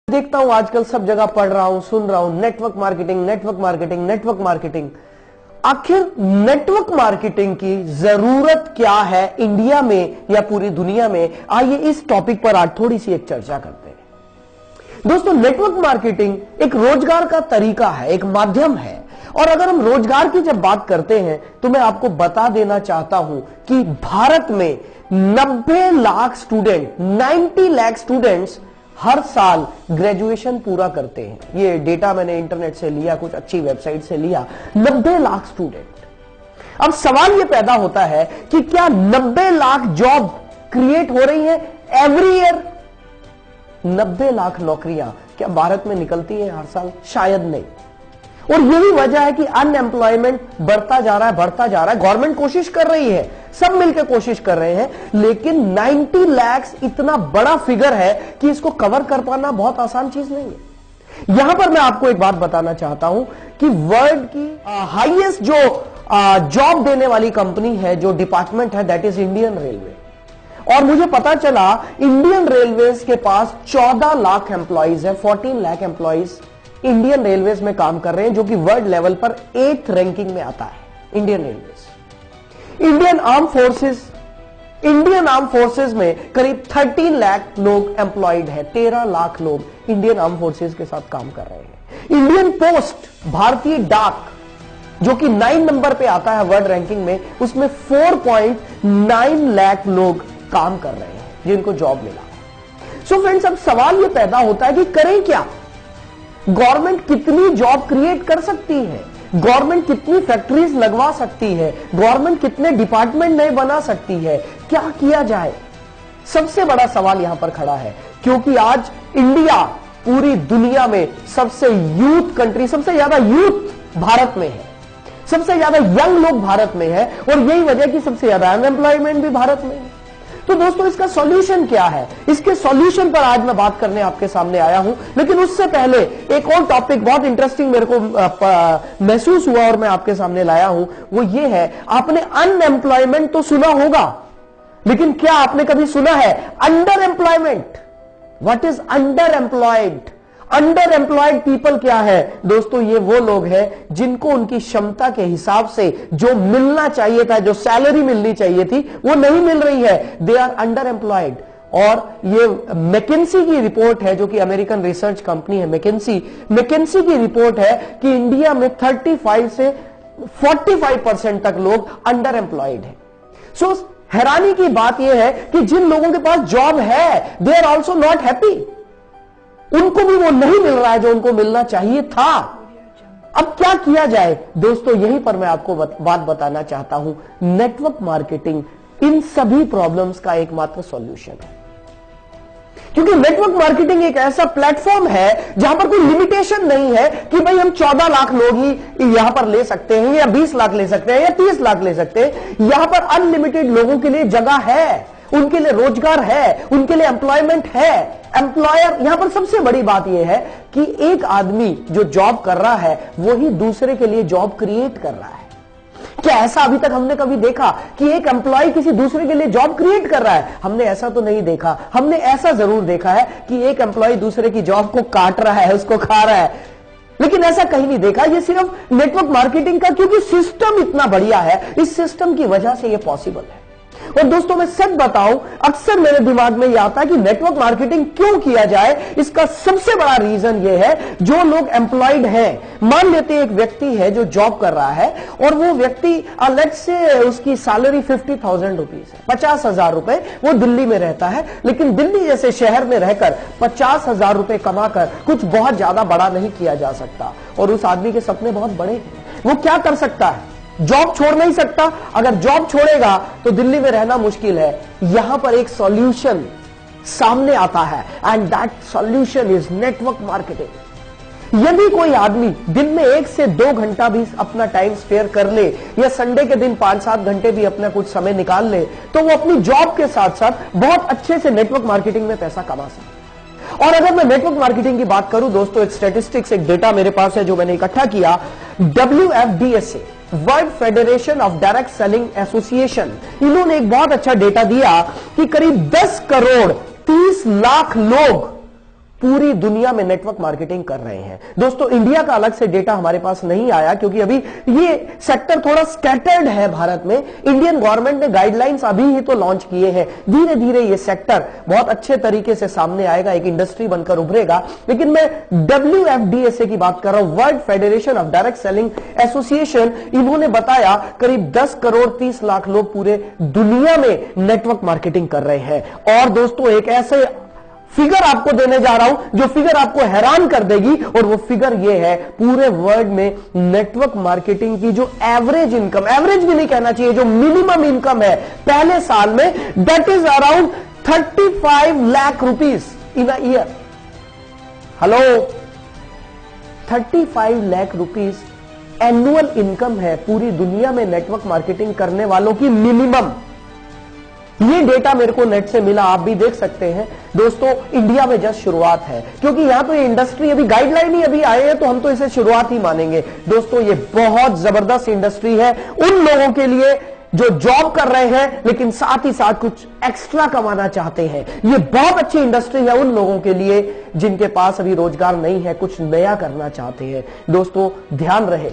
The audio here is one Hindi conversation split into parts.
देखता हूं आजकल सब जगह पढ़ रहा हूं, सुन रहा हूं, network marketing, network marketing, network marketing. आखिर नेटवर्क मार्केटिंग की जरूरत क्या है इंडिया में या पूरी दुनिया में? आइए इस टॉपिक पर आज थोड़ी सी एक चर्चा करते हैं। दोस्तों, नेटवर्क मार्केटिंग एक रोजगार का तरीका है, एक माध्यम है। और अगर हम रोजगार की जब बात करते हैं तो मैं आपको बता देना चाहता हूं कि भारत में 90 लाख स्टूडेंट, 90 लाख स्टूडेंट्स हर साल ग्रेजुएशन पूरा करते हैं। ये डेटा मैंने इंटरनेट से लिया, कुछ अच्छी वेबसाइट से लिया। 90 लाख स्टूडेंट। अब सवाल ये पैदा होता है कि क्या 90 लाख जॉब क्रिएट हो रही है एवरी ईयर? 90 लाख नौकरियां क्या भारत में निकलती है हर साल? शायद नहीं। और यही वजह है कि अनएम्प्लॉयमेंट बढ़ता जा रहा है। गवर्नमेंट कोशिश कर रही है, सब मिलकर कोशिश कर रहे हैं, लेकिन 90 लाख इतना बड़ा फिगर है कि इसको कवर कर पाना बहुत आसान चीज नहीं है। यहां पर मैं आपको एक बात बताना चाहता हूं कि वर्ल्ड की हाईएस्ट जो जॉब देने वाली कंपनी है, जो डिपार्टमेंट है, दैट इज इंडियन रेलवे। और मुझे पता चला इंडियन रेलवेज के पास 14 लाख एम्प्लॉइज है, 14 लाख एम्प्लॉइज इंडियन रेलवेज में काम कर रहे हैं, जो कि वर्ल्ड लेवल पर 8th रैंकिंग में आता है। Indian railways, Indian arm forces में करीब 13 लाख लोग एम्प्लॉयड है। 13 लाख लोग इंडियन आर्म फोर्सेस के साथ काम कर रहे हैं। इंडियन पोस्ट, भारतीय डाक, जो कि 9 नंबर पे आता है वर्ल्ड रैंकिंग में, उसमें 4.9 लाख लोग काम कर रहे हैं जिनको जॉब मिला। सो फ्रेंड्स, अब सवाल यह पैदा होता है कि करें क्या? गवर्नमेंट कितनी जॉब क्रिएट कर सकती है? गवर्नमेंट कितनी फैक्ट्रीज लगवा सकती है? गवर्नमेंट कितने डिपार्टमेंट नए बना सकती है? क्या किया जाए? सबसे बड़ा सवाल यहां पर खड़ा है, क्योंकि आज इंडिया पूरी दुनिया में सबसे यूथ कंट्री, सबसे ज्यादा यूथ भारत में है, सबसे ज्यादा यंग लोग भारत में है, और यही वजह कि सबसे ज्यादा अनएम्प्लॉयमेंट भी भारत में है। तो दोस्तों, इसका सॉल्यूशन क्या है? इसके सॉल्यूशन पर आज मैं बात करने आपके सामने आया हूं। लेकिन उससे पहले एक और टॉपिक बहुत इंटरेस्टिंग मेरे को महसूस हुआ और मैं आपके सामने लाया हूं। वो ये है, आपने अनएम्प्लॉयमेंट तो सुना होगा, लेकिन क्या आपने कभी सुना है under employment? What is under employed? Under employed people क्या है? दोस्तों, ये वो लोग हैं जिनको उनकी क्षमता के हिसाब से जो मिलना चाहिए था, जो सैलरी मिलनी चाहिए थी, वो नहीं मिल रही है। They are under employed. और ये मैकेंसी की रिपोर्ट है, जो कि अमेरिकन रिसर्च कंपनी है, मैकेंसी की रिपोर्ट है कि इंडिया में 35 से 45% तक लोग अंडर एम्प्लॉयड है। सो हैरानी की बात यह है कि जिन लोगों के पास जॉब है, they are also not happy. उनको भी वो नहीं मिल रहा है जो उनको मिलना चाहिए था। अब क्या किया जाए? दोस्तों, यहीं पर मैं आपको बात बताना चाहता हूं। नेटवर्क मार्केटिंग इन सभी प्रॉब्लम्स का एकमात्र सॉल्यूशन है, क्योंकि नेटवर्क मार्केटिंग एक ऐसा प्लेटफॉर्म है जहां पर कोई लिमिटेशन नहीं है कि भाई हम 14 लाख लोग ही यहां पर ले सकते हैं, या 20 लाख ले सकते हैं, या 30 लाख ले सकते हैं। यहां पर अनलिमिटेड लोगों के लिए जगह है, उनके लिए रोजगार है, उनके लिए एम्प्लॉयमेंट है। एम्प्लॉयर, यहां पर सबसे बड़ी बात यह है कि एक आदमी जो जॉब कर रहा है, वो ही दूसरे के लिए जॉब क्रिएट कर रहा है। क्या ऐसा अभी तक हमने कभी देखा कि एक एम्प्लॉय किसी दूसरे के लिए जॉब क्रिएट कर रहा है? हमने ऐसा तो नहीं देखा। हमने ऐसा जरूर देखा है कि एक एम्प्लॉय दूसरे की जॉब को काट रहा है, उसको खा रहा है, लेकिन ऐसा कहीं नहीं देखा। ये सिर्फ नेटवर्क मार्केटिंग का, क्योंकि सिस्टम इतना बढ़िया है, इस सिस्टम की वजह से यह पॉसिबल है। और दोस्तों, मैं सच बताऊं, अक्सर मेरे दिमाग में यह आता है कि नेटवर्क मार्केटिंग क्यों किया जाए। इसका सबसे बड़ा रीजन यह है, जो लोग एम्प्लॉयड हैं, मान लेते हैं एक व्यक्ति है जो जॉब कर रहा है, और वो व्यक्ति लेट्स से उसकी सैलरी 50,000 रुपीज है, 50,000 रुपए। वो दिल्ली में रहता है, लेकिन दिल्ली जैसे शहर में रहकर 50,000 रुपए कमाकर कुछ बहुत ज्यादा बड़ा नहीं किया जा सकता। और उस आदमी के सपने बहुत बड़े हैं। वो क्या कर सकता है? जॉब छोड़ नहीं सकता। अगर जॉब छोड़ेगा तो दिल्ली में रहना मुश्किल है। यहां पर एक सॉल्यूशन सामने आता है, and that solution is network marketing. यदि कोई आदमी दिन में 1 से 2 घंटा भी अपना टाइम स्पेयर कर ले, या संडे के दिन 5-7 घंटे भी अपना कुछ समय निकाल ले, तो वो अपनी जॉब के साथ साथ बहुत अच्छे से नेटवर्क मार्केटिंग में पैसा कमा सकता है। और अगर मैं नेटवर्क मार्केटिंग की बात करूं दोस्तों, एक स्टैटिस्टिक्स, एक डेटा मेरे पास है जो मैंने इकट्ठा किया। WFDSA, world federation of direct selling association, इन्होंने एक बहुत अच्छा डेटा दिया कि करीब 10 करोड़ 30 लाख लोग पूरी दुनिया में नेटवर्क मार्केटिंग कर रहे हैं। दोस्तों, इंडिया का अलग से डेटा हमारे पास नहीं आया क्योंकि अभी ये सेक्टर थोड़ा स्कैटर्ड है भारत में। इंडियन गवर्नमेंट ने गाइडलाइंस अभी ही तो लॉन्च किए हैं। धीरे धीरे ये सेक्टर बहुत अच्छे तरीके से सामने आएगा, एक इंडस्ट्री बनकर उभरेगा। लेकिन मैं WFDSA की बात कर रहा हूं, world federation of direct selling association. इन्होंने बताया करीब 10 करोड़ 30 लाख लोग पूरे दुनिया में नेटवर्क मार्केटिंग कर रहे हैं। और दोस्तों, एक ऐसे फिगर आपको देने जा रहा हूं जो फिगर आपको हैरान कर देगी, और वो फिगर ये है, पूरे वर्ल्ड में नेटवर्क मार्केटिंग की जो एवरेज इनकम, एवरेज भी नहीं कहना चाहिए, जो मिनिमम इनकम है पहले साल में, that is around 35 lakh rupees in a year. Hello, 35 lakh rupees annual income है पूरी दुनिया में नेटवर्क मार्केटिंग करने वालों की मिनिमम। ये डेटा मेरे को नेट से मिला, आप भी देख सकते हैं। दोस्तों, इंडिया में जस्ट शुरुआत है क्योंकि यहां तो ये इंडस्ट्री अभी गाइडलाइन ही अभी आए हैं, तो हम तो इसे शुरुआत ही मानेंगे। दोस्तों, ये बहुत जबरदस्त इंडस्ट्री है उन लोगों के लिए जो जॉब कर रहे हैं लेकिन साथ ही साथ कुछ एक्स्ट्रा कमाना चाहते हैं। ये बहुत अच्छी इंडस्ट्री है उन लोगों के लिए जिनके पास अभी रोजगार नहीं है, कुछ नया करना चाहते हैं। दोस्तों, ध्यान रहे,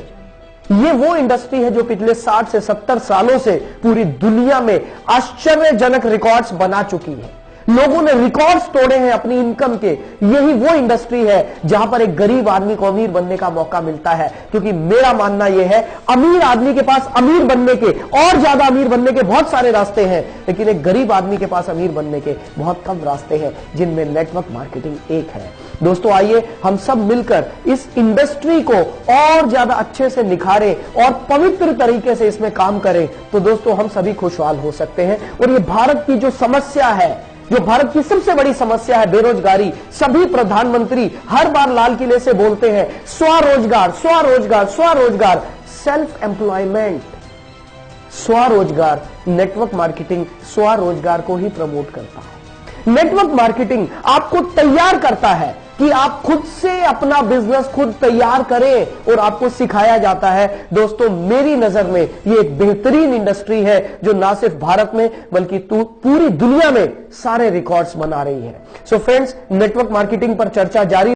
ये वो इंडस्ट्री है जो पिछले 60 से 70 सालों से पूरी दुनिया में आश्चर्यजनक रिकॉर्ड्स बना चुकी है। लोगों ने रिकॉर्ड्स तोड़े हैं अपनी इनकम के। यही वो इंडस्ट्री है जहां पर एक गरीब आदमी को अमीर बनने का मौका मिलता है, क्योंकि मेरा मानना यह है, अमीर आदमी के पास अमीर बनने के और ज्यादा अमीर बनने के बहुत सारे रास्ते हैं, लेकिन एक गरीब आदमी के पास अमीर बनने के बहुत कम रास्ते हैं, जिनमें नेटवर्क मार्केटिंग एक है। दोस्तों, आइए हम सब मिलकर इस इंडस्ट्री को और ज्यादा अच्छे से निखारें और पवित्र तरीके से इसमें काम करें, तो दोस्तों हम सभी खुशहाल हो सकते हैं। और ये भारत की जो समस्या है, जो भारत की सबसे बड़ी समस्या है, बेरोजगारी, सभी प्रधानमंत्री हर बार लाल किले से बोलते हैं स्वरोजगार, स्वरोजगार, स्वरोजगार, सेल्फ एम्प्लॉयमेंट, स्वरोजगार। नेटवर्क मार्केटिंग स्वरोजगार को ही प्रमोट करता है। नेटवर्क मार्केटिंग आपको तैयार करता है कि आप खुद से अपना बिजनेस खुद तैयार करें, और आपको सिखाया जाता है। दोस्तों, मेरी नजर में ये एक बेहतरीन इंडस्ट्री है जो ना सिर्फ भारत में बल्कि पूरी दुनिया में सारे रिकॉर्ड्स बना रही है। सो फ्रेंड्स, नेटवर्क मार्केटिंग पर चर्चा जारी